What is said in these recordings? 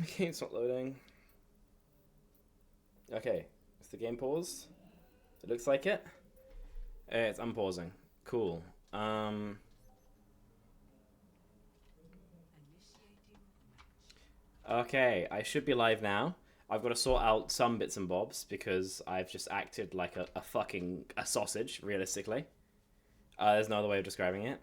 Game's not loading. Okay, is the game paused? It looks like it. It's unpausing. Cool. Okay, I should be live now. I've got to sort out some bits and bobs because I've just acted like a fucking sausage, realistically. There's no other way of describing it.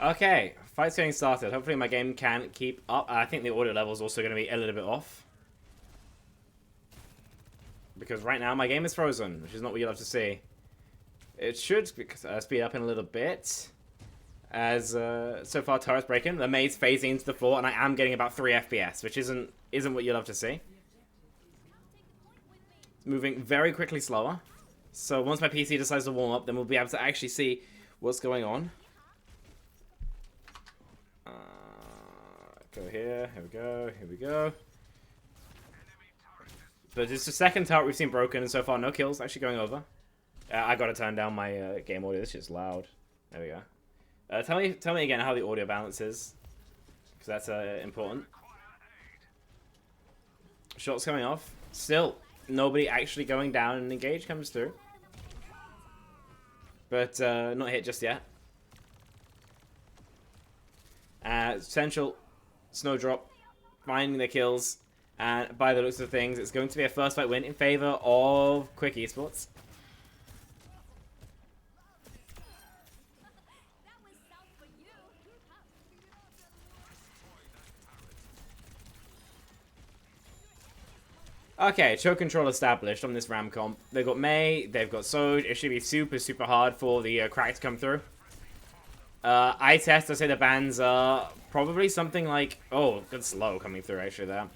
Okay, fight's getting started. Hopefully my game can keep up. I think the audio level is also going to be a little bit off. Because right now my game is frozen, which is not what you'd love to see. It should speed up in a little bit. As so far turret's breaking, the mate's phasing into the floor, and I am getting about 3 FPS, which isn't what you love to see. It's moving very quickly slower. So once my PC decides to warm up, then we'll be able to actually see what's going on. Go here we go, here we go. But it's the second turret we've seen broken, and so far no kills actually going over. I gotta turn down my game audio, this shit's loud. There we go. Tell me again how the audio balance is, because that's important. Shots coming off. Still, nobody actually going down, and engage comes through. But not hit just yet. Central Snowdrop finding the kills, and by the looks of things, it's going to be a first fight win in favor of Quick Esports. Okay, choke control established on this Ram comp. They've got Mei, they've got Soj. It should be super, super hard for the crack to come through. I say the bans are probably something like... Oh, good slow coming through, actually, there.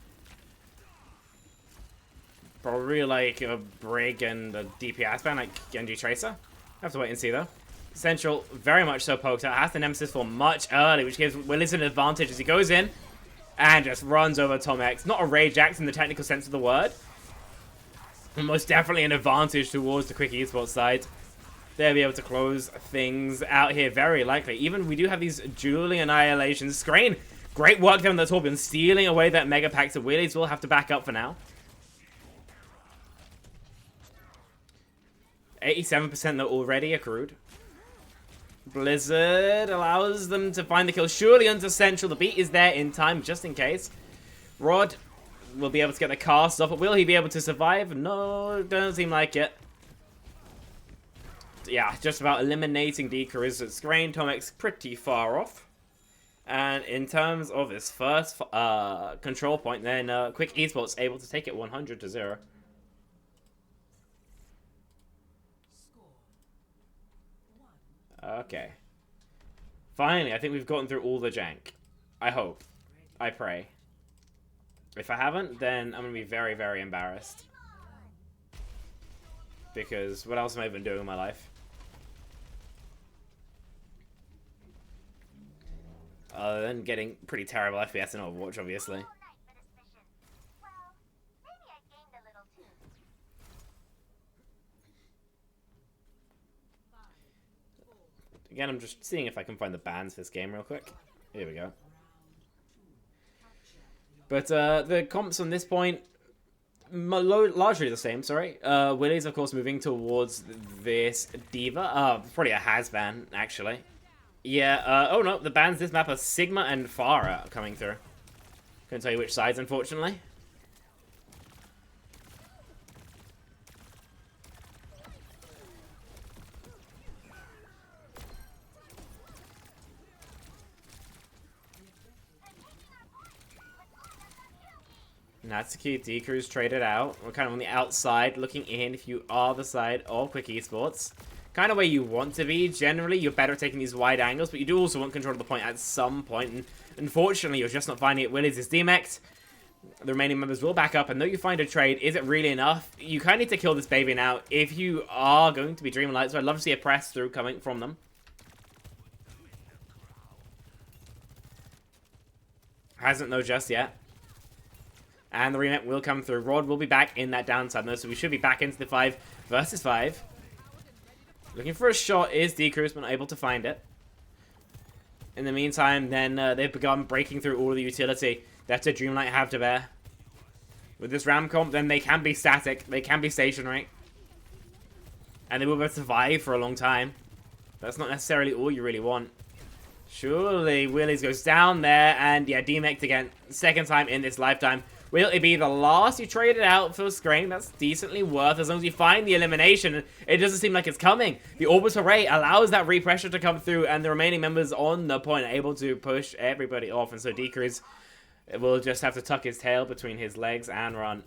Probably like a Brig and a DPS ban, like Genji Tracer. Have to wait and see, though. Central, very much so poked out. Has the Nemesis for much early, which gives Willis an advantage as he goes in and just runs over Tom X. Not a rage act in the technical sense of the word. Most definitely an advantage towards the Quick Esports side. They'll be able to close things out here very likely. Even we do have these dueling annihilations. Screen, great work there on the Torbjorn, stealing away that Mega Pack. So Willies will have to back up for now. 87% though already accrued. Blizzard allows them to find the kill. Surely onto Central. The beat is there in time just in case. Rod will be able to get the cast off. But will he be able to survive? No, doesn't seem like it. Yeah, just about eliminating Decoys at Scrain. Tomek's pretty far off. And in terms of his first control point, then Quick Esports able to take it 100-0. Okay. Finally, I think we've gotten through all the jank. I hope. I pray. If I haven't, then I'm going to be very, very embarrassed. Because what else am I even doing in my life? Other than getting pretty terrible FPS in Overwatch, obviously. Again, I'm just seeing if I can find the bans for this game real quick. Here we go. But the comps on this point, largely the same, sorry. Willie's, of course, moving towards this Diva. Probably a has-ban, actually. Yeah, oh no, the bans this map are Sigma and Pharah coming through. Couldn't tell you which sides, unfortunately. Natsuki, D-Cruz traded out. We're kind of on the outside, looking in if you are the side of Quick Esports. Kind of where you want to be. Generally, you're better at taking these wide angles, but you do also want control of the point at some point. And unfortunately, you're just not finding it. Willies is demeched. The remaining members will back up, and though you find a trade, is it really enough? You kind of need to kill this baby now if you are going to be Dreamlight, so I'd love to see a press through coming from them. Hasn't though just yet. And the remake will come through. Rod will be back in that downside though, so we should be back into the 5 versus 5. Looking for a shot is D-Cruz, but not able to find it. In the meantime, then they've begun breaking through all of the utility that a Dreamlight have to bear. With this ram comp, then they can be static, they can be stationary. And they will be able to survive for a long time. That's not necessarily all you really want. Surely, Willies goes down there, and yeah, demeched again. Second time in this lifetime. Will it be the last you traded out for Scream? That's decently worth as long as you find the elimination. It doesn't seem like it's coming. The orbital array allows that repressure to come through, and the remaining members on the point are able to push everybody off. And so D-Cruz will just have to tuck his tail between his legs and run.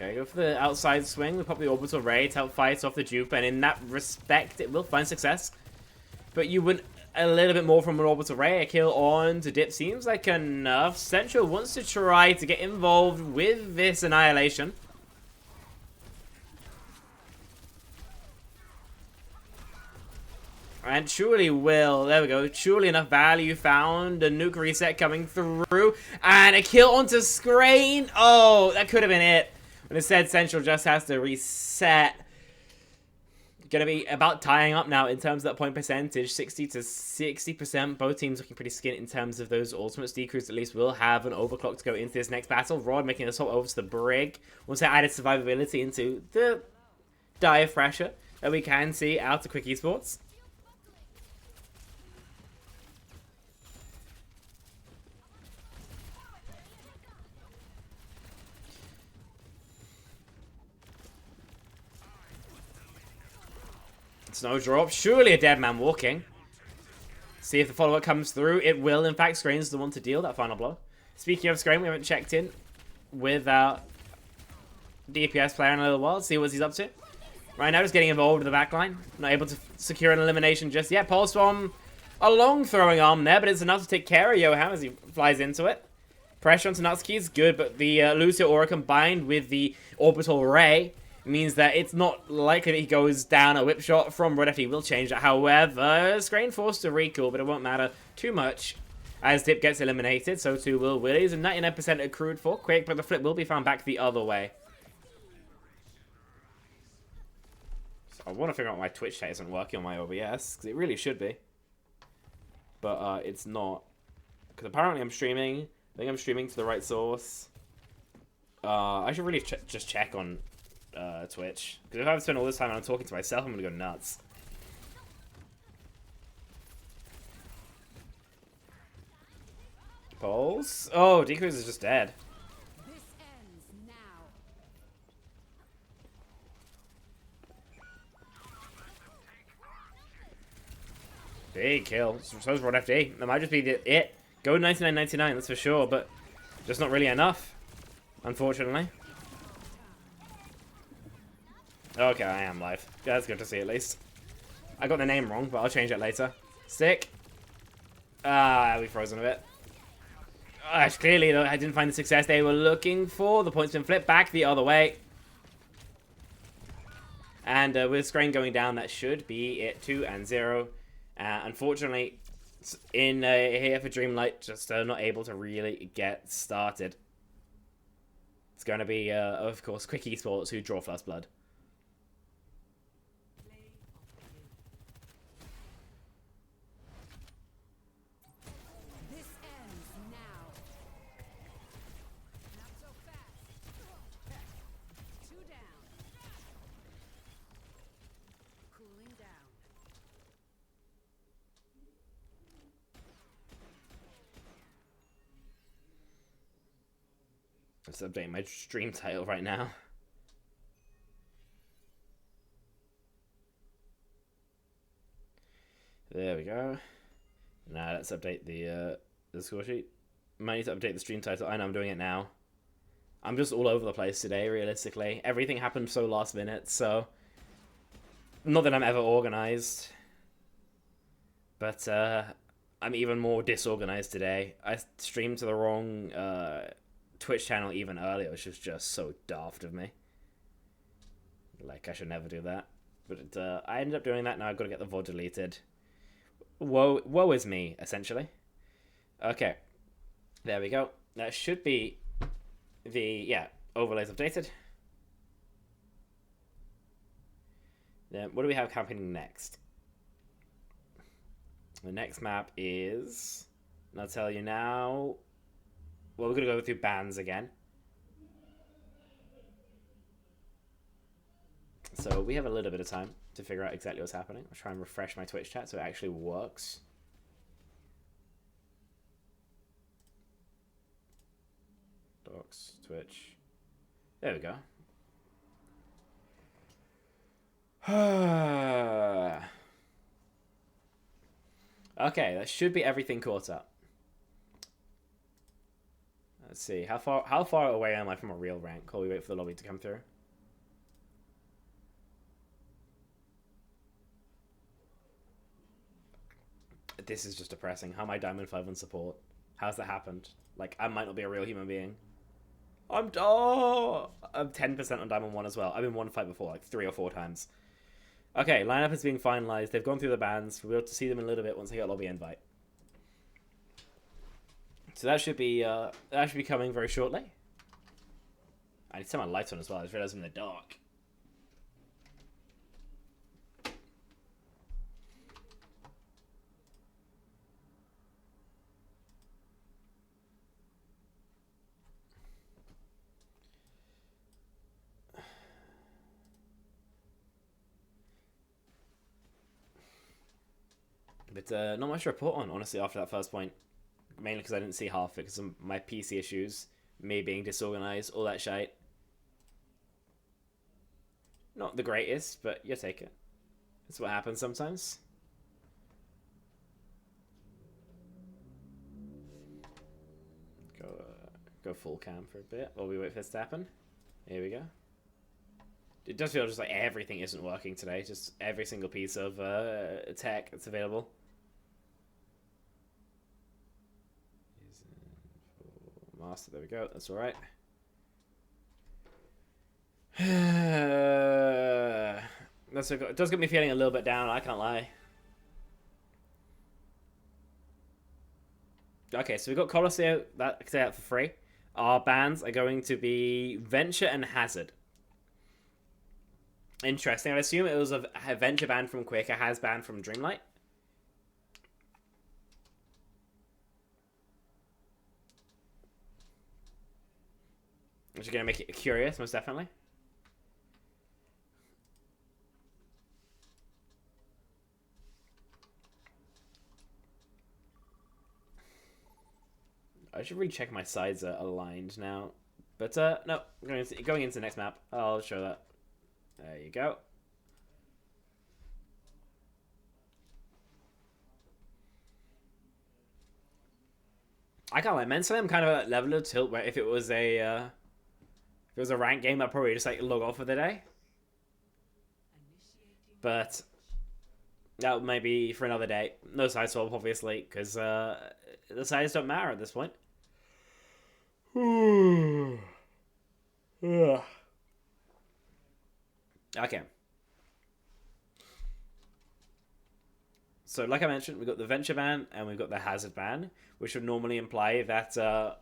Okay, go for the outside swing. We pop the orbital ray to help fight off the dupe, and in that respect, it will find success. But you would a little bit more from an orbital ray. A kill on to dip seems like enough. Central wants to try to get involved with this annihilation. And surely will. There we go. Surely enough value found. A nuke reset coming through. And a kill onto Screen. Oh, that could have been it. But instead, Central just has to reset. Going to be about tying up now in terms of that point percentage. 60 to 60%. Both teams looking pretty skint in terms of those ultimates. D-Cruz at least will have an overclock to go into this next battle. Rod making an assault over to the brig. Once they added survivability into the dire pressure that we can see out of Quick Esports. Snowdrop, surely a dead man walking. See if the follow-up comes through. It will, in fact. Screen's the one to deal that final blow. Speaking of Screen, we haven't checked in with our DPS player in a little while. See what he's up to. Right now, just getting involved in the backline. Not able to secure an elimination just yet. Pulse from a long throwing arm there, but it's enough to take care of Yoham as he flies into it. Pressure onto Natsuki is good, but the Lucio Aura combined with the Orbital Ray means that it's not likely that he goes down. A whip shot from Red FD will change that. However, Screen forced to recall, but it won't matter too much as Dip gets eliminated. So too will Willies, and 99% accrued for Quick, but the flip will be found back the other way. So I want to figure out why Twitch chat isn't working on my OBS, because it really should be. But it's not. Because apparently I'm streaming. I think I'm streaming to the right source. I should really just check on Twitch. Because if I've spent all this time and I'm talking to myself, I'm going to go nuts. Pulse? Oh, D-Cruz is just dead. This ends now. Big kill. So's Rod FD. That might just be it. Go 99.99, that's for sure, but just not really enough, unfortunately. Okay, I am live. That's good to see at least. I got the name wrong, but I'll change it later. Stick. We frozen a bit. Clearly, though, I didn't find the success they were looking for. The point's been flipped back the other way. And with Screen going down, that should be it. 2-0. Unfortunately, in here for Dreamlight, just not able to really get started. It's going to be, of course, Quick Esports who draw first blood. This ends now. Not so fast. 2 down. Cooling down. Let's update my stream title right now. There we go. Now let's update the score sheet. Might need to update the stream title. I know I'm doing it now. I'm just all over the place today, realistically. Everything happened so last minute, so... Not that I'm ever organized. But, I'm even more disorganized today. I streamed to the wrong, Twitch channel even earlier, which was just so daft of me. Like, I should never do that. But, I ended up doing that, now I've got to get the VOD deleted. Woe is me, essentially. Okay. There we go. That should be the, overlays updated. Then what do we have happening next? The next map is... I'll tell you now... Well, we're going to go through bans again. So we have a little bit of time to figure out exactly what's happening. I'll try and refresh my Twitch chat so it actually works. Docs, Twitch. There we go. Okay, that should be everything caught up. Let's see, how far away am I from a real rank while we wait for the lobby to come through? This is just depressing. How am I Diamond 5 on support? How's that happened? Like, I might not be a real human being. I'm 10% on Diamond 1 as well. I've been one fight before, like 3 or 4 times. Okay, lineup is being finalized. They've gone through the bans. We'll be able to see them in a little bit once they get a lobby invite. So that should be coming very shortly. I need to turn my lights on as well. I just realized I'm in the dark. But not much to report on, honestly, after that first point. Mainly because I didn't see half it because of my PC issues, me being disorganized, all that shite. Not the greatest, but you take it. That's what happens sometimes. Go full cam for a bit while we wait for this to happen. Here we go. It does feel just like everything isn't working today. Just every single piece of tech that's available. Master, there we go. That's all right. It does get me feeling a little bit down. I can't lie. Okay, so we've got Colosseo that stay out for free. Our bans are going to be Venture and Hazard. Interesting. I assume it was a Venture ban from Quick, a Haz ban from Dreamlight. Which is going to make it curious, most definitely. I should recheck my sides are aligned now. But, no. Going into the next map. I'll show that. There you go. I can't lie. Mentally, I'm kind of at that level of tilt where if it was a ranked game, I'd probably just like log off for the day. But that may be for another day. No side swap, obviously, because the sides don't matter at this point. Okay. So, like I mentioned, we've got the Venture ban and we've got the Hazard ban, which would normally imply that, I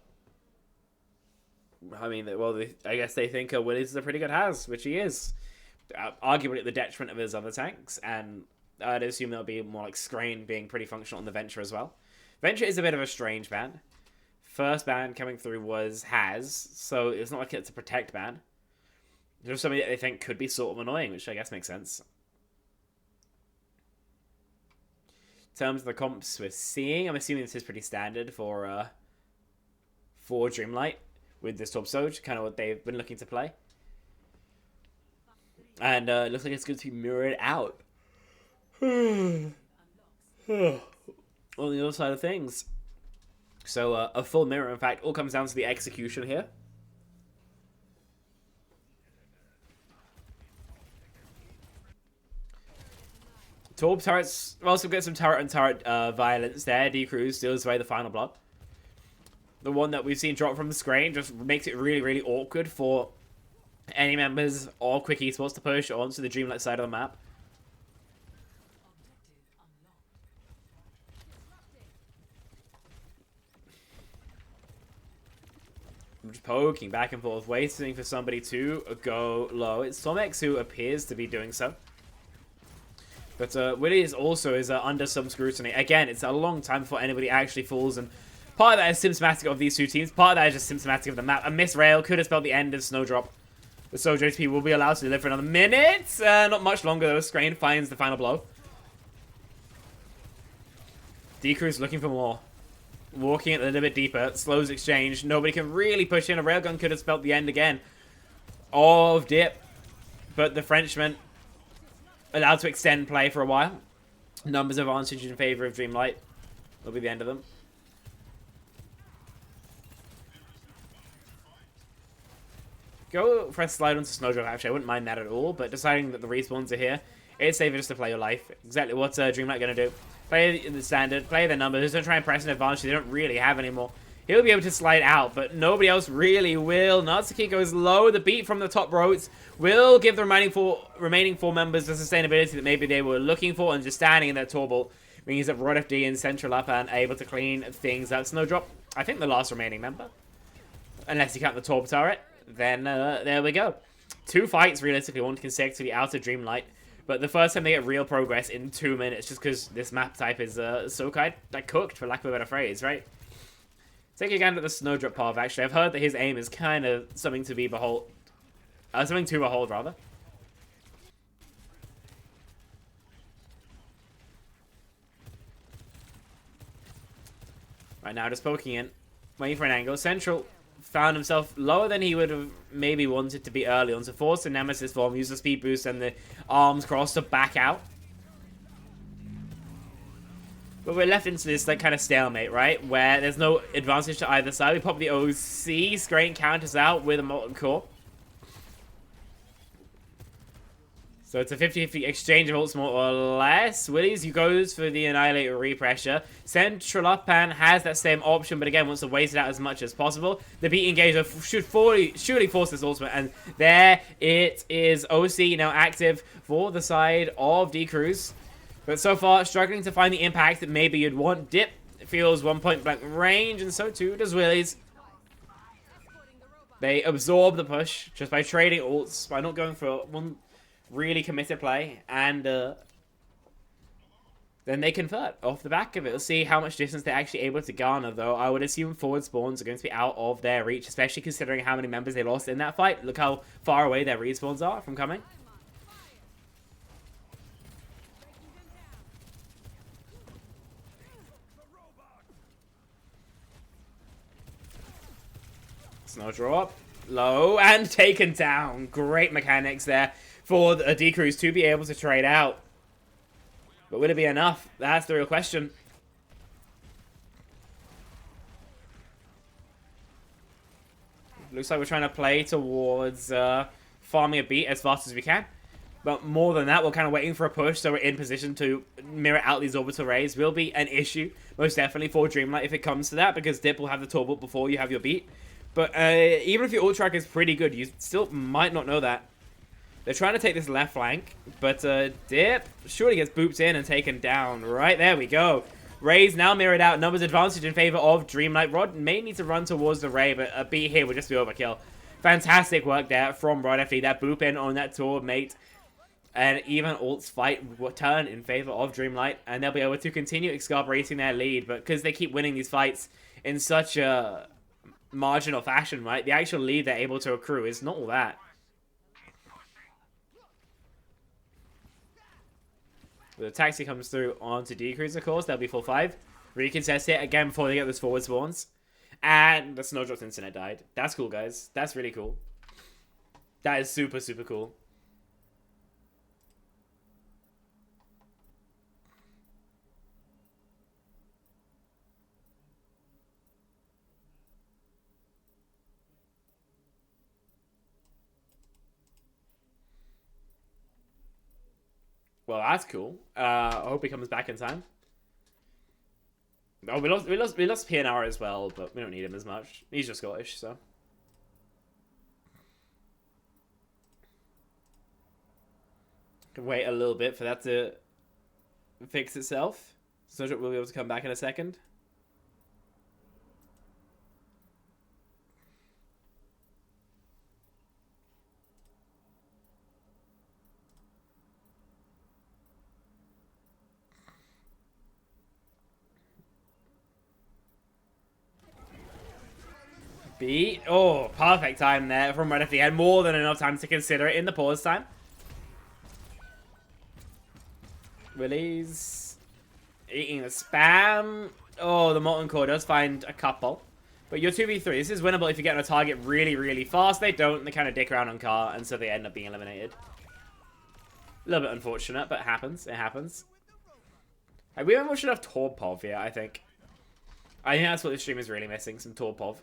guess they think Willis is a pretty good Haz, which he is. Arguably at the detriment of his other tanks, and I'd assume there'll be more like Scrain being pretty functional on the Venture as well. Venture is a bit of a strange ban. First ban coming through was Haz, so it's not like it's a protect ban. There's something that they think could be sort of annoying, which I guess makes sense. In terms of the comps we're seeing, I'm assuming this is pretty standard for Dreamlight. with this top Soch, kind of what they've been looking to play. And it looks like it's going to be mirrored out. On the other side of things. So a full mirror, in fact, all comes down to the execution here. Torb turrets, also get some turret and turret violence there. D-Cruz steals away the final blood. The one that we've seen drop from the screen just makes it really, really awkward for any members of Quick Esports to push onto the Dreamlight side of the map. I'm just poking back and forth, waiting for somebody to go low. It's Tomex who appears to be doing so. But Willie is also under some scrutiny. Again, it's a long time before anybody actually falls, and part of that is symptomatic of these two teams. Part of that is just symptomatic of the map. A missed rail could have spelled the end of Snowdrop. The Sojo HP will be allowed to live for another minute. Not much longer though. Scrain finds the final blow. D-Cruz looking for more. Walking it a little bit deeper. Slows exchange. Nobody can really push in. A railgun could have spelled the end again of Dip. But the Frenchman allowed to extend play for a while. Numbers advantage in favor of Dreamlight. Will be the end of them. Go for a slide onto Snowdrop, actually. I wouldn't mind that at all. But deciding that the respawns are here, it's safer just to play your life. Exactly what Dreamlight going to do. Play the standard, play their numbers. Don't try and press an advantage they don't really have anymore. He'll be able to slide out, but nobody else really will. Natsuki goes low. The beat from the top roads will give the remaining four members the sustainability that maybe they were looking for, and just standing in that Torble means that Rod FD and Central Up are able to clean things up. Snowdrop, I think the last remaining member. Unless you count the Torb turret, then there we go. 2 fights, realistically, one consecutively out of Dreamlight. But the first time they get real progress in 2 minutes, just because this map type is so kind of cooked, for lack of a better phrase, right? Take a gander at the Snowdrop path, actually. I've heard that his aim is kind of something to behold, rather. Right now, just poking in, waiting for an angle. Central found himself lower than he would have maybe wanted to be early on, so force the Nemesis form, use the speed boost and the arms cross to back out. But we're left into this like kind of stalemate, right? Where there's no advantage to either side. We pop the OC, Scrain counters out with a Molten Core. So it's a 50-50 exchange of ults more or less. Willies, you goes for the Annihilator repressure. Central Uppan has that same option, but again wants to waste it out as much as possible. The beat engager should surely force this ultimate, and there it is. OC now active for the side of D-Cruz. But so far, struggling to find the impact that maybe you'd want. Dip feels 1 point blank range, and so too does Willies. They absorb the push just by trading ults, by not going for one really committed play, and then they convert off the back of it. We'll see how much distance they're actually able to garner, though. I would assume forward spawns are going to be out of their reach, especially considering how many members they lost in that fight. Look how far away their respawns are from coming. Snowdrop, low, and taken down. Great mechanics there for a D-Cruz to be able to trade out. But will it be enough? That's the real question. Looks like we're trying to play towards farming a beat as fast as we can. But more than that, we're kind of waiting for a push, so we're in position to mirror out these orbital rays. Will be an issue, most definitely, for Dreamlight if it comes to that, because Dip will have the turbo before you have your beat. But even if your ult track is pretty good, you still might not know that. They're trying to take this left flank, but Dip surely gets booped in and taken down. Right, there we go. Rays now mirrored out. Numbers advantage in favor of Dreamlight. Rod may need to run towards the Ray, but a beat here would just be overkill. Fantastic work there from Rod FD. That boop in on that tour mate. And even ults fight will turn in favor of Dreamlight, and they'll be able to continue excarcerating their lead. But because they keep winning these fights in such a marginal fashion, right, the actual lead they're able to accrue is not all that. The taxi comes through onto D-Cruz, of course. They'll be full 5. Recontest it again before they get those forward spawns. And the Snowdrop's internet died. That's cool, guys. That's really cool. That is super, super cool. Well, that's cool. I hope he comes back in time. Oh, we lost PNR as well, but we don't need him as much. He's just Scottish, so. Can wait a little bit for that to fix itself. Snowdrop will be able to come back in a second. B. Oh, perfect time there from Red. If he had more than enough time to consider it in the pause time. Willie's eating the spam. Oh, the Molten Core does find a couple. But you're 2v3. This is winnable if you get on a target really, really fast. They don't. They kind of dick around on car, and so they end up being eliminated. A little bit unfortunate, but it happens. It happens. We haven't watched enough Torpov yet, I think. I think that's what this stream is really missing. Some Torpov.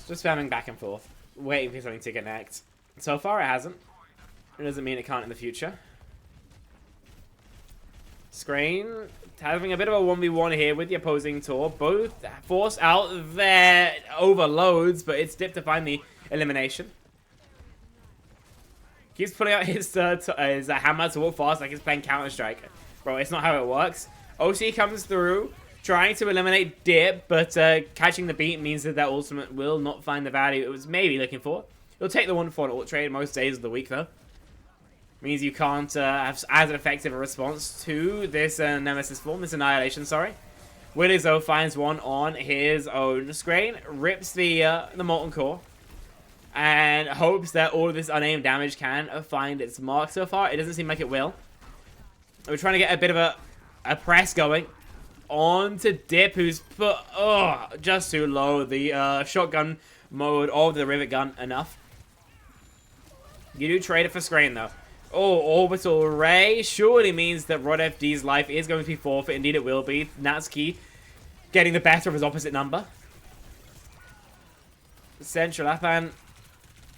Just spamming back and forth, waiting for something to connect. So far it hasn't. It doesn't mean it can't in the future. Screen having a bit of a 1v1 here with the opposing Tor. Both force out their overloads, but it's Dip to find the elimination. Keeps pulling out his hammer to walk fast like he's playing Counter-Strike. Bro, it's not how it works. OC comes through, trying to eliminate Dip, but catching the beat means that ultimate will not find the value it was maybe looking for. It'll take the 1-4 ult trade most days of the week, though. Means you can't have as effective a response to this Nemesis form, this Annihilation, sorry. Willis, though, finds one on his own screen, rips the Molten Core, and hopes that all of this unaimed damage can find its mark. So far, it doesn't seem like it will. We're trying to get a bit of a press going on to Dip, who's put just too low. The shotgun mode of the rivet gun enough. You do trade it for Screen, though. Oh, Orbital Ray surely means that Rod FD's life is going to be forfeit. Indeed, it will be. Natsuki getting the better of his opposite number. Central Apan.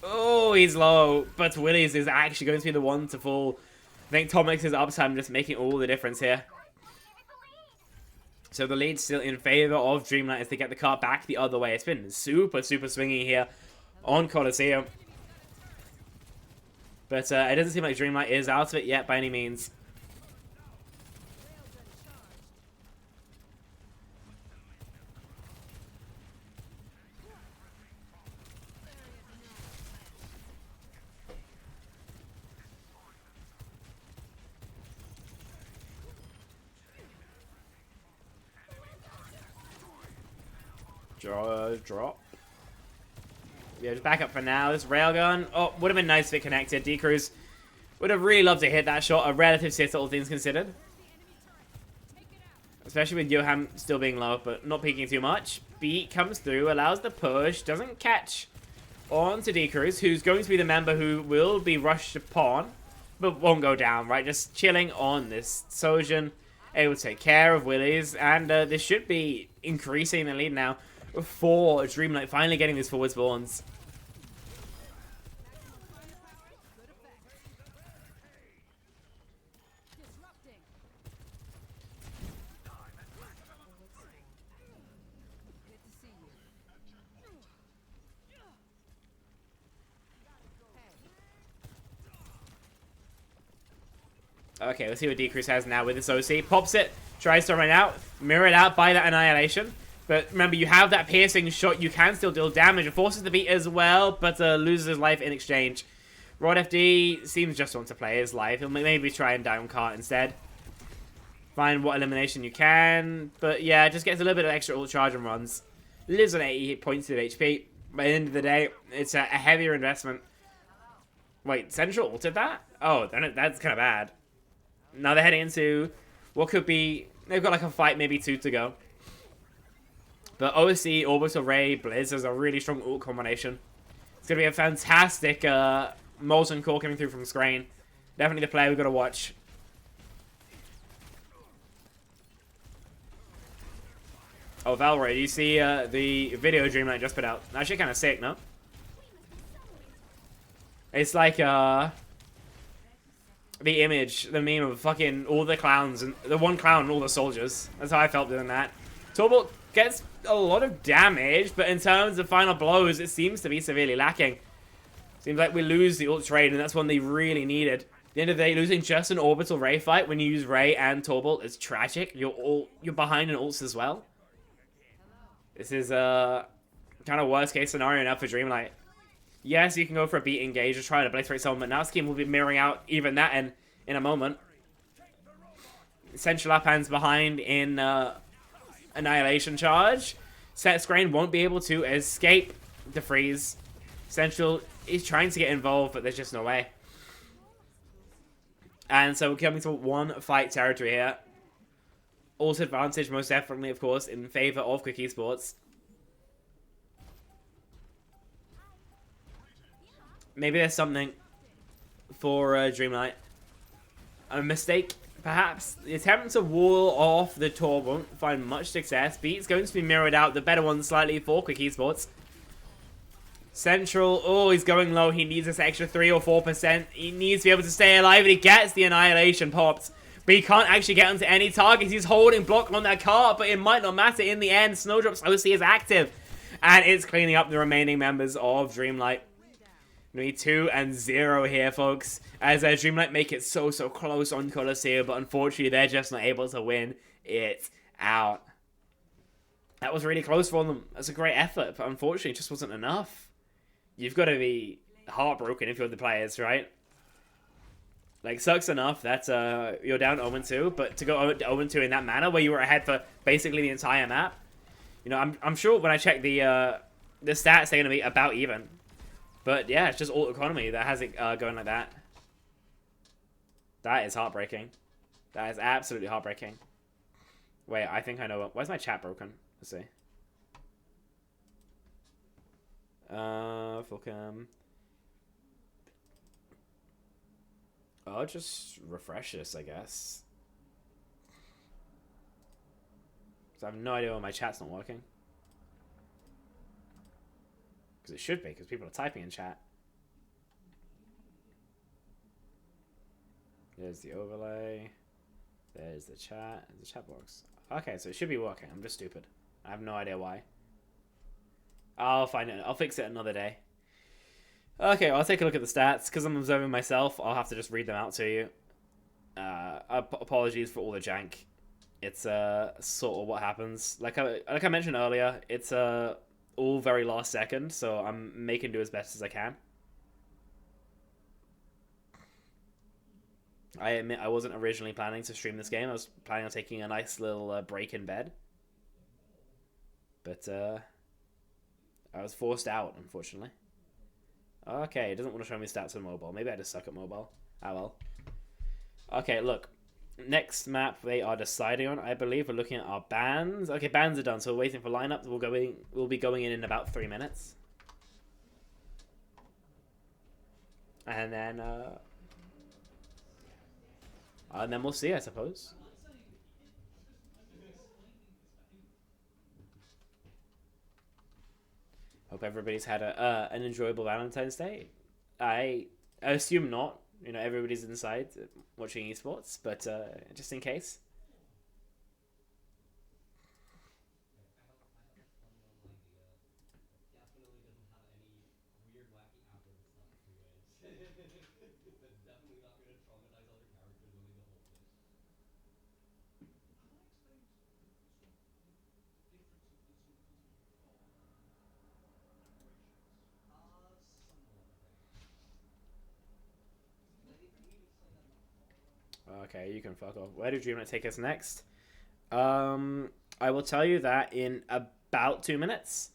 Oh, he's low. But Willies is actually going to be the one to fall. I think Tomix' uptime just making all the difference here. So the lead's still in favor of Dreamlight as they get the car back the other way. It's been super, super swingy here on Coliseum. But it doesn't seem like Dreamlight is out of it yet by any means. Drop. Yeah, just back up for now. This railgun. Oh, would have been nice if it connected. D-Cruz would have really loved to hit that shot. A relative sit, all things considered. Especially with Johan still being low, but not peeking too much. Beat comes through, allows the push, doesn't catch on to D-Cruz, who's going to be the member who will be rushed upon, but won't go down, right? Just chilling on this. Sojin able to take care of Willies, and this should be increasing the lead now for Dreamlight, finally getting these forward spawns. Okay, let's see what D-Cruz has now with this OC. Pops it, tries to run out, mirrored out by that Annihilation. But remember, you have that piercing shot, you can still deal damage. It forces the beat as well, but loses his life in exchange. Rod FD seems just want to play his life. He'll maybe try and down cart instead. Find what elimination you can. But yeah, just gets a little bit of extra ult charge and runs. Lives on 80 points of HP. By the end of the day, it's a heavier investment. Wait, Central ulted that? Oh, then that's kind of bad. Now they're heading into what could be... They've got like a fight, maybe 2 to go. But OSC, Orbital Ray, Blizz is a really strong ult combination. It's going to be a fantastic Molten Core coming through from Screen. Definitely the player we've got to watch. Oh, Valray, do you see the video Dreamlight just put out? Actually kind of sick, no? It's like the image, the meme of fucking all the clowns, and the one clown and all the soldiers. That's how I felt doing that. Torbolt gets a lot of damage, but in terms of final blows, it seems to be severely lacking. Seems like we lose the ult trade, and that's one they really needed. At the end of the day, losing just an Orbital Ray fight when you use Ray and Torbolt is tragic. You're behind in ults as well. This is a kind of worst case scenario now for Dreamlight. Yes, you can go for a beat engage or try to obliterate someone, but now Scheme will be mirroring out even that in a moment. Central up hands behind in Annihilation Charge. Set Screen won't be able to escape the freeze. Central is trying to get involved, but there's just no way. And so we're coming to one fight territory here. Ult advantage, most definitely, of course, in favor of Quick Esports. Maybe there's something for Dreamlight. A mistake, perhaps. The attempt to wall off the Tor won't find much success. Beat's going to be mirrored out, the better one slightly for Quick Esports. Central, oh, he's going low. He needs this extra 3 or 4%. He needs to be able to stay alive, and he gets the Annihilation popped. But he can't actually get onto any targets. He's holding block on that cart, but it might not matter in the end. Snowdrop's OC is active, and it's cleaning up the remaining members of Dreamlight. We need 2 and 0 here, folks, as Dreamlight make it so close on Colosseum, but unfortunately they're just not able to win it out. That was really close for them. That's a great effort, but unfortunately it just wasn't enough. You've got to be heartbroken if you're the players, right? Like, sucks enough that you're down 0-2, but to go 0-2 in that manner, where you were ahead for basically the entire map, you know, I'm sure when I check the stats, they're going to be about even. But yeah, it's just ult economy that has it going like that. That is heartbreaking. That is absolutely heartbreaking. Wait, I think I know. Why is my chat broken? Let's see. Fulcum. I'll just refresh this, I guess. So I have no idea why my chat's not working. Because it should be, because people are typing in chat. There's the overlay. There's the chat. The chat box. Okay, so it should be working. I'm just stupid. I have no idea why. I'll find it. I'll fix it another day. Okay, I'll take a look at the stats. Because I'm observing myself, I'll have to just read them out to you. Apologies for all the jank. It's sort of what happens. Like I mentioned earlier, it's all very last second, so I'm making do as best as I can. I admit I wasn't originally planning to stream this game. I was planning on taking a nice little break in bed. But I was forced out, unfortunately. Okay, it doesn't want to show me stats on mobile. Maybe I just suck at mobile. Ah, well. Okay, look. Next map they are deciding on, I believe. We're looking at our bans. Okay, bans are done, so we're waiting for lineups. We'll be going in about 3 minutes. And then we'll see, I suppose. Hope everybody's had an enjoyable Valentine's Day. I assume not. You know, everybody's inside watching esports, but just in case. okay, you can fuck off. Where do Dreamlight take us next? I will tell you that in about 2 minutes.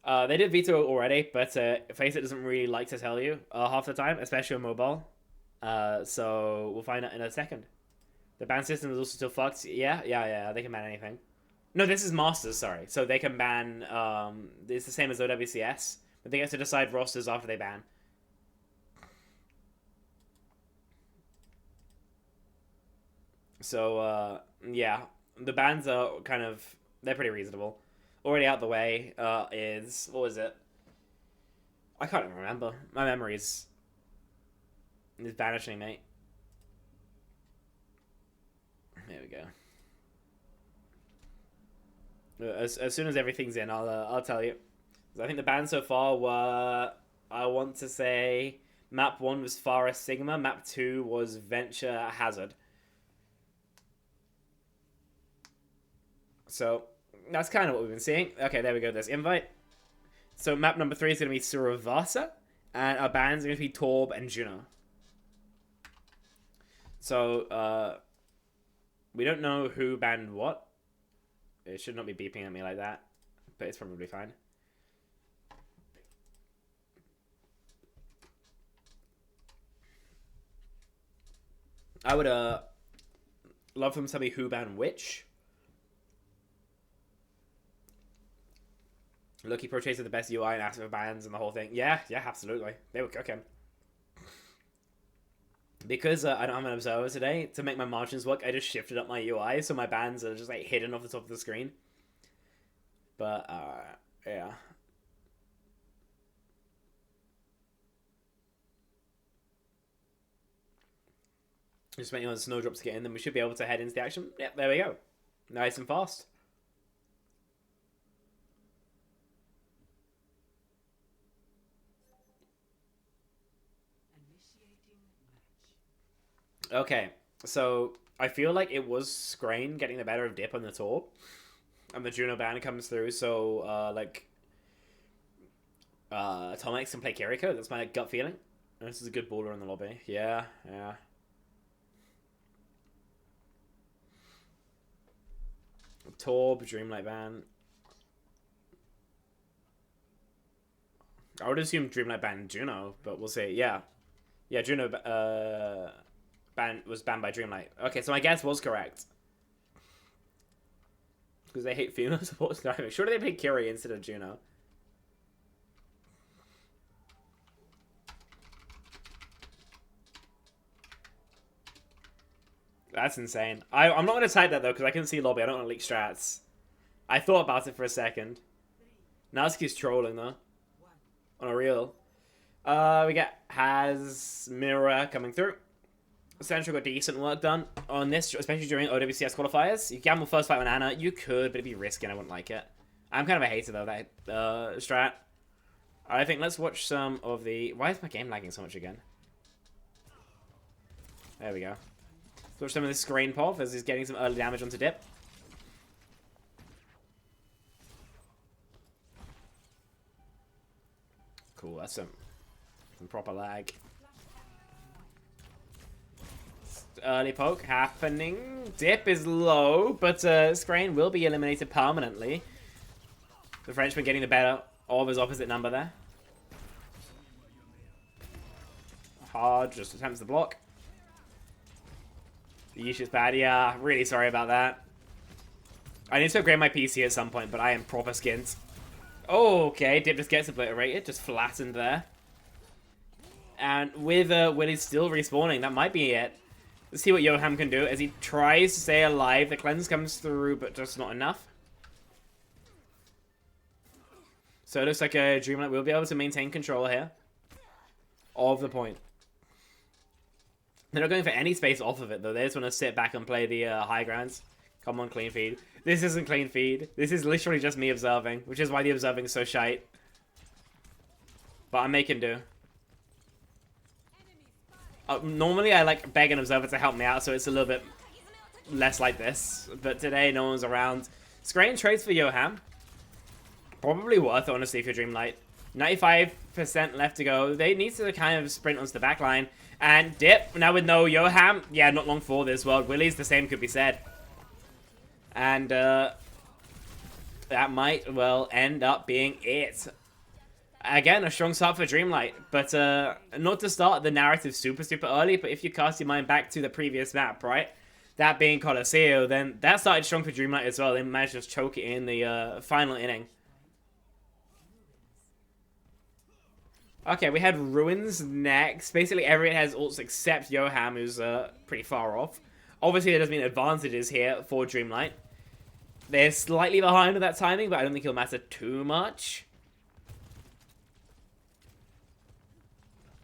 They did veto already, but FACEIT doesn't really like to tell you half the time, especially on mobile. So we'll find out in a second. The ban system is also still fucked. Yeah. They can ban anything. No, this is Masters, sorry. So they can ban, it's the same as OWCS, but they get to decide rosters after they ban. So, yeah, the bans are kind of, they're pretty reasonable. Already out the way is, what was it? I can't even remember. My memory is vanishing, mate. There we go. As soon as everything's in, I'll tell you. I think the bans so far were, I want to say, map 1 was Forest Sigma, map 2 was Venture Hazard. So that's kind of what we've been seeing. Okay, there we go. There's invite. So map number 3 is going to be Suravasa, and our bans are going to be Torb and Juno. So we don't know who banned what. It should not be beeping at me like that, but it's probably fine. I would love them to tell me who banned which. Lucky Pro Chase are the best UI and active bans and the whole thing. Yeah, absolutely. They were cooking. Because I don't have an observer today, to make my margins work, I just shifted up my UI, so my bans are just like hidden off the top of the screen. But, yeah. Just waiting on the snowdrop to get in, then we should be able to head into the action. Yep, there we go. Nice and fast. Okay, so I feel like it was Scrain getting the better of Dip on the Torb, and the Juno ban comes through, so, Tomex can play Kiriko. That's my gut feeling. This is a good baller in the lobby. Yeah. Torb, Dreamlight ban. I would assume Dreamlight banned Juno, but we'll see. Yeah, Juno, was banned by Dreamlight. Okay, so my guess was correct. Because they hate female support driving. Sure, they pick Kiri instead of Juno. That's insane. I'm not going to type that, though, because I can see lobby. I don't want to leak strats. I thought about it for a second. Natsuki's trolling, though. On a reel. We get Mirror coming through. Central got decent work done on this, especially during OWCS qualifiers. You gamble first fight on Ana. You could, but it'd be risky and I wouldn't like it. I'm kind of a hater, though, that strat. I think let's watch some of the... Why is my game lagging so much again? There we go. Let's watch some of this Scrain Pov as he's getting some early damage onto Dip. Cool, that's some proper lag. Early poke happening. Dip is low, but Scrain will be eliminated permanently. The Frenchman getting the better of his opposite number there. Hard just attempts the block. The Yish is bad. Yeah, really sorry about that. I need to upgrade my PC at some point, but I am proper skint. Oh, okay. Dip just gets obliterated. Just flattened there. And with Willie still respawning, that might be it. Let's see what Yoham can do as he tries to stay alive. The cleanse comes through, but just not enough. So it looks like Dreamlight will be able to maintain control here of the point. They're not going for any space off of it, though. They just want to sit back and play the high grounds. Come on, clean feed. This isn't clean feed. This is literally just me observing, which is why the observing is so shite. But I'm making do. Normally, I like beg an observer to help me out, so it's a little bit less like this. But today, no one's around. Scrain trades for Yoham. Probably worth it, honestly, if you're Dreamlight. 95% left to go. They need to kind of sprint onto the back line. And Dip, now with no Yoham. Yeah, not long for this world. Willie's the same could be said. And that might, well, end up being it. Again, a strong start for Dreamlight. But not to start the narrative super early, but if you cast your mind back to the previous map, right? That being Colosseo, then that started strong for Dreamlight as well. They managed to just choke it in the final inning. Okay, we had Ruins next. Basically, everyone has ults except Yoham, who's pretty far off. Obviously, there does mean advantages here for Dreamlight. They're slightly behind with that timing, but I don't think it'll matter too much.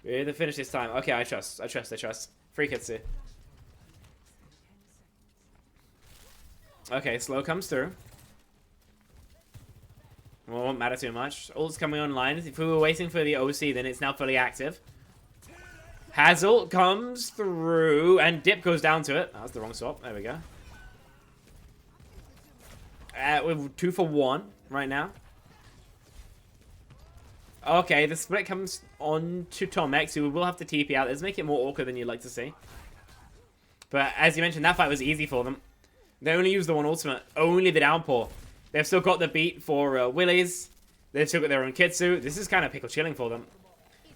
We're to finish this time. Okay, I trust. Free Kitsu. Okay, slow comes through. Well, it won't matter too much. Ult's coming online. If we were waiting for the OC, then it's now fully active. Ult comes through, and Dip goes down to it. That's the wrong swap. There we go. We're 2 for 1 right now. Okay, the split comes on to Tomex, who will have to TP out. Let's make it more awkward than you'd like to see. But as you mentioned, that fight was easy for them. They only used the one ultimate, only the downpour. They've still got the beat for Willies. They've still got their own Kitsu. This is kind of pickle chilling for them.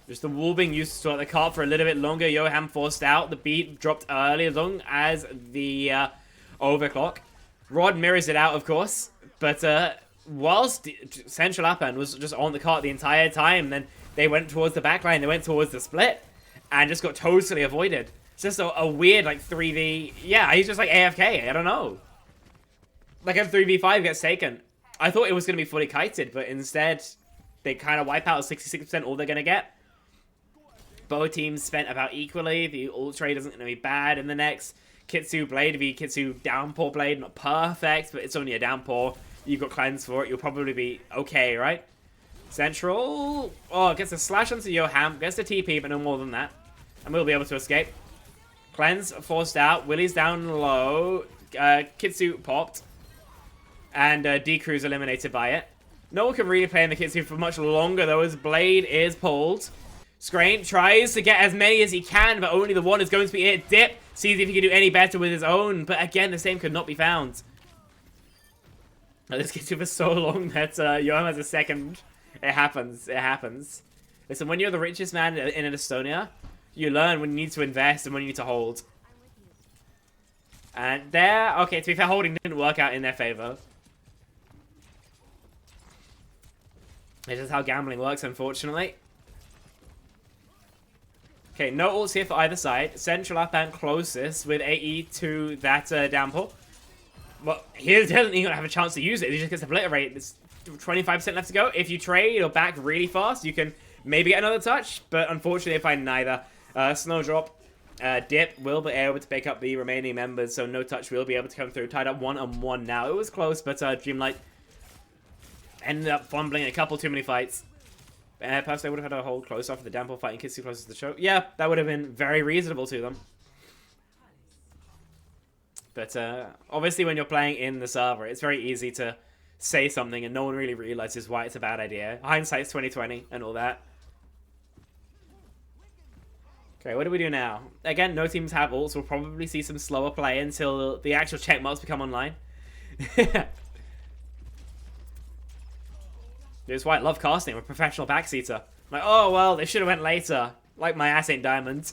Just the wall being used to start the cart for a little bit longer. Yoham forced out. The beat dropped early as long as the overclock. Rod mirrors it out, of course. But whilst Central Upend was just on the cart the entire time, then they went towards the backline. They went towards the split. And just got totally avoided. It's just a weird, like, 3v... Yeah, he's just, like, AFK. I don't know. Like, a 3v5 gets taken. I thought it was going to be fully kited, but instead, they kind of wipe out 66% all they're going to get. Both teams spent about equally. The ult trade isn't going to be bad in the next. Kitsu Blade v Kitsu Downpour Blade. Not perfect, but it's only a Downpour. You've got Cleanse for it. You'll probably be okay, right? Central... Oh, gets a slash onto Yoham. Gets the TP, but no more than that. And we'll be able to escape. Cleanse forced out. Willie's down low. Kitsu popped. And D-Crew's eliminated by it. No one can really play in the Kitsu for much longer, though, as Blade is pulled. Scrain tries to get as many as he can, but only the one is going to be it. Dip sees if he can do any better with his own, but again, the same could not be found. Now, this Kitsu for so long that Yoham has a second. It happens. It happens. Listen, when you're the richest man in Estonia, you learn when you need to invest and when you need to hold. And there, okay, to be fair, holding didn't work out in their favor. It's just how gambling works, unfortunately. Okay, no ults here for either side. Central up and closest with AE to that downpour. But he doesn't even have a chance to use it. He just gets obliterated. There's 25% left to go. If you trade or back really fast, you can maybe get another touch. But unfortunately, if I neither. Snowdrop, Dip will be able to pick up the remaining members. So no touch will be able to come through. Tied up 1-on-1 now. It was close, but Dreamlight ended up fumbling a couple too many fights. Perhaps they would have had a hold close off the Downpour fight and Kitsu closest to the show. Yeah, that would have been very reasonable to them. But obviously when you're playing in the server, it's very easy to say something and no one really realizes why it's a bad idea. Hindsight's 2020 and all that. Okay, what do we do now? Again, no teams have ults. We'll probably see some slower play until the actual check marks become online. That's why I love casting. I'm a professional backseater. Like, oh, well, they should have went later. Like my ass ain't diamond.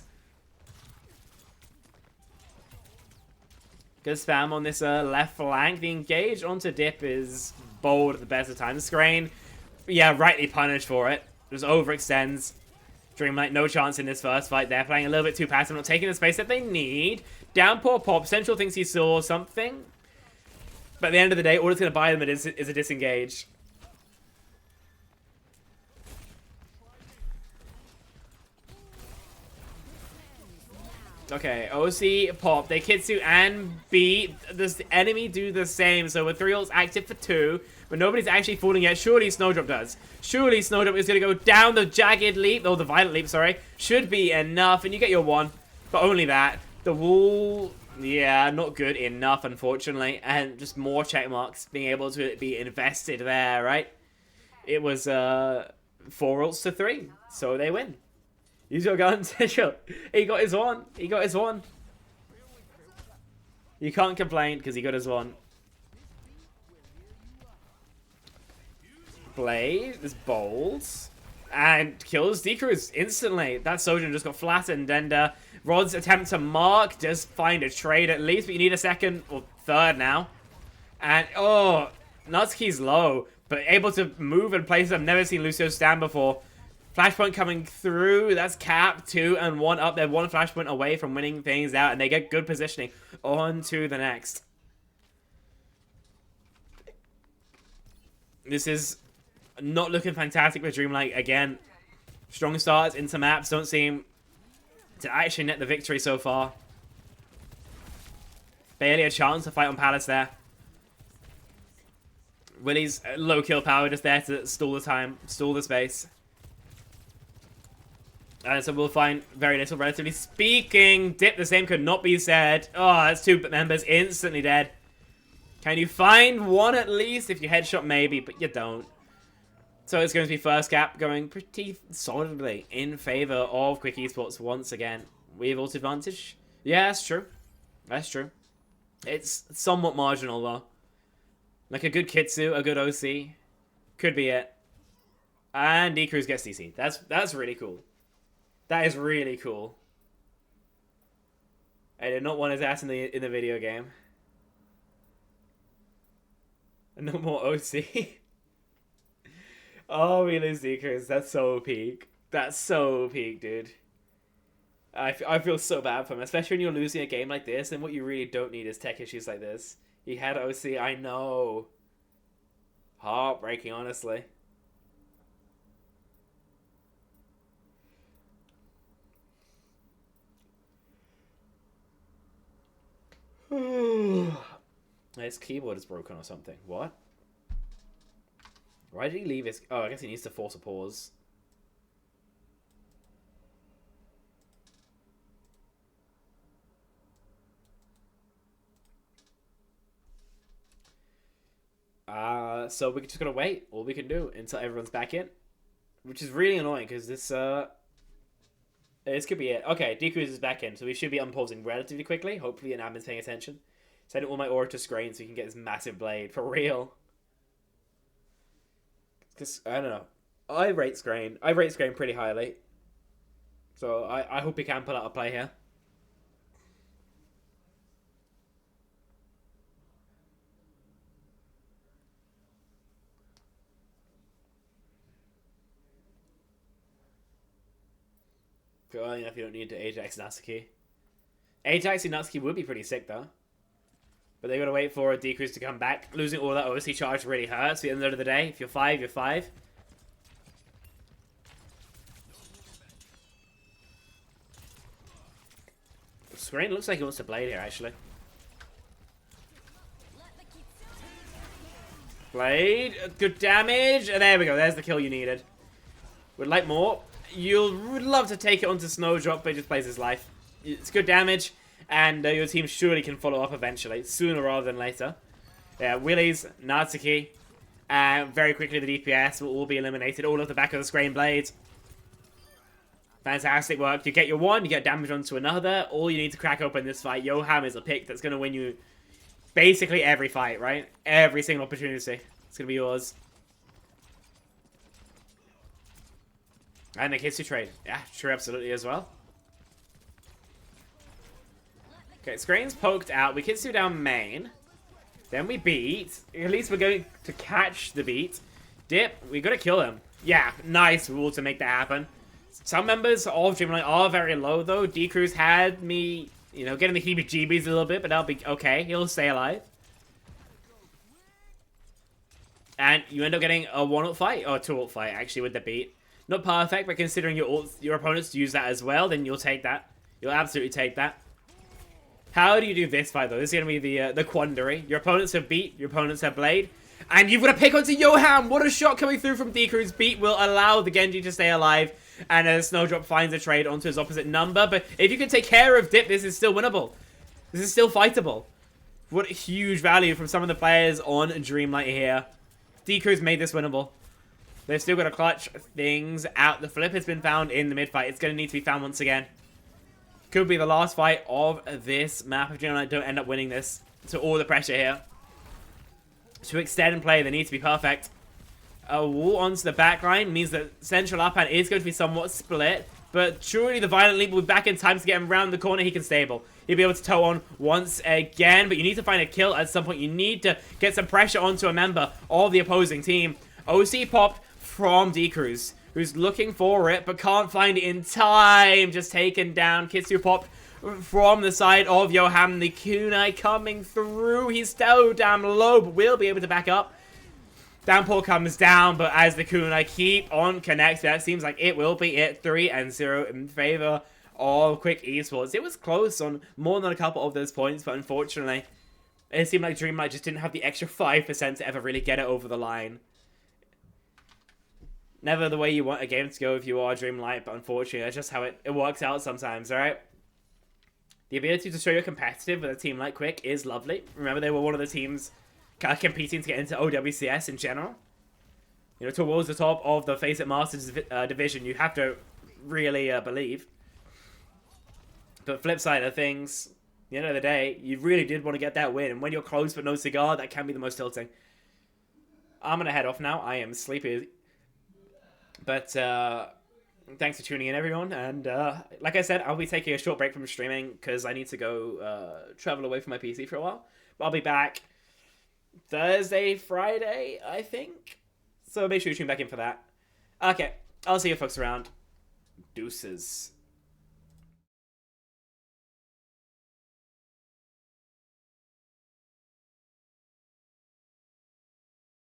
Good spam on this left flank. The engage onto Dip is bold at the best of times. Scrain, yeah, rightly punished for it. Just overextends. Dreamlight, no chance in this first fight. They're playing a little bit too passive, not taking the space that they need. Downpour pop. Central thinks he saw something. But at the end of the day, all it's going to buy them is a disengage. Okay, OC pop. They Kitsu and B. Does the enemy do the same? So with 3 ults active for 2, but nobody's actually falling yet. Surely Snowdrop does. Surely Snowdrop is going to go down the jagged leap, or the violent leap, sorry. Should be enough, and you get your 1. But only that. The wall, yeah, not good enough, unfortunately. And just more check marks being able to be invested there, right? It was 4 ults to 3. So they win. Use your gun, Central. He got his one. He got his one. You can't complain because he got his one. Blade is bold. And kills Decrews instantly. That Sojourn just got flattened. And Rod's attempt to mark does find a trade at least. But you need a second or third now. And, oh, Natsuki's low. But able to move and place. I've never seen Lucio stand before. Flashpoint coming through. That's Cap. 2 and 1 up. They're 1 flashpoint away from winning things out. And they get good positioning. On to the next. This is not looking fantastic with Dreamlight again. Strong starts into maps. Don't seem to actually net the victory so far. Barely a chance to fight on Palace there. Willie's low kill power just there to stall the time, stall the space. And so we'll find very little, relatively speaking. Dip, the same could not be said. Oh, that's 2 members instantly dead. Can you find one at least? If you headshot, maybe, but you don't. So it's going to be first gap going pretty solidly in favor of Quick Esports once again. We have ult advantage. Yeah, that's true. That's true. It's somewhat marginal though. Like a good Kitsu, a good OC. Could be it. And Decrews gets CC. That's really cool. That is really cool. I did not want his ass in the video game. No more OC. Oh, we lose Decrews. That's so peak. That's so peak, dude. I feel so bad for him, especially when you're losing a game like this, and what you really don't need is tech issues like this. He had OC, I know. Heartbreaking, honestly. His keyboard is broken or something. What? Why did he leave his... Oh, I guess he needs to force a pause. So we're just gonna wait. All we can do until everyone's back in. Which is really annoying, because this could be it. Okay, Decrews is back in, so we should be unpausing relatively quickly. Hopefully an admin's paying attention. Sending all my aura to Screen so we can get this massive blade. For real. Because, I don't know. I rate Screen. I rate Screen pretty highly. So, I hope he can pull out a play here. Good enough you don't need to Ajax Natsuki. Ajax and Natsuki would be pretty sick, though. But they gotta wait for a Decrews to come back. Losing all that OC charge really hurts at the end of the day. If you're 5, you're 5. Screen looks like he wants to blade here, actually. Blade, good damage. There we go, there's the kill you needed. Would like more. Would love to take it onto Snowdrop, but he just plays his life. It's good damage. And your team surely can follow up eventually, sooner rather than later. Yeah, Willie's, Natsuki, and very quickly the DPS will all be eliminated. All off the back of the Screen Blades. Fantastic work. You get your one, you get damage onto another. All you need to crack open this fight. Yoham is a pick that's going to win you basically every fight, right? Every single opportunity. It's going to be yours. And the Kitsu trade. Yeah, true, absolutely as well. Okay, Screen's poked out. We Kitsu down main. Then we beat. At least we're going to catch the beat. Dip, we got to kill him. Yeah, nice rule to make that happen. Some members of Dreamlight are very low, though. Decrews had me, you know, getting the heebie-jeebies a little bit, but that'll be okay. He'll stay alive. And you end up getting a 1-ult fight, or 2-ult fight, actually, with the beat. Not perfect, but considering your opponents use that as well, then you'll take that. You'll absolutely take that. How do you do this fight, though? This is going to be the quandary. Your opponents have beat, your opponents have blade, and you've got to pick onto Yoham. What a shot coming through from Decrews. Beat will allow the Genji to stay alive, and Snowdrop finds a trade onto his opposite number. But if you can take care of Dip, this is still winnable. This is still fightable. What huge value from some of the players on Dreamlight here. Decrews made this winnable. They've still got to clutch things out. The flip has been found in the mid-fight. It's going to need to be found once again. Could be the last fight of this map if Dreamlight don't end up winning this. So all the pressure here. To extend and play, they need to be perfect. A wall onto the back line means that central uphand is going to be somewhat split. But surely the Violent Leap will be back in time to get him around the corner. He can stable. He'll be able to toe on once again. But you need to find a kill at some point. You need to get some pressure onto a member of the opposing team. OC popped from D-Cruz, who's looking for it but can't find it in time. Just taken down. Kitsu popped from the side of Yoham. The kunai coming through. He's so damn low, but will be able to back up. Downpour comes down, but as the kunai keep on connecting, that seems like it will be it. 3-0 in favor of Quick Esports. It was close on more than a couple of those points, but unfortunately, it seemed like Dreamlight just didn't have the extra 5% to ever really get it over the line. Never the way you want a game to go if you are Dreamlight, but unfortunately, that's just how it works out sometimes, alright? The ability to show you're competitive with a team like Quick is lovely. Remember, they were one of the teams competing to get into OWCS in general. You know, towards the top of the FACEIT Masters division, you have to really believe. But flip side of things, at the end of the day, you really did want to get that win. And when you're close but no cigar, that can be the most tilting. I'm going to head off now. I am sleepy. But thanks for tuning in, everyone. And like I said, I'll be taking a short break from streaming because I need to go travel away from my PC for a while. But I'll be back Thursday, Friday, I think. So make sure you tune back in for that. Okay, I'll see you folks around. Deuces.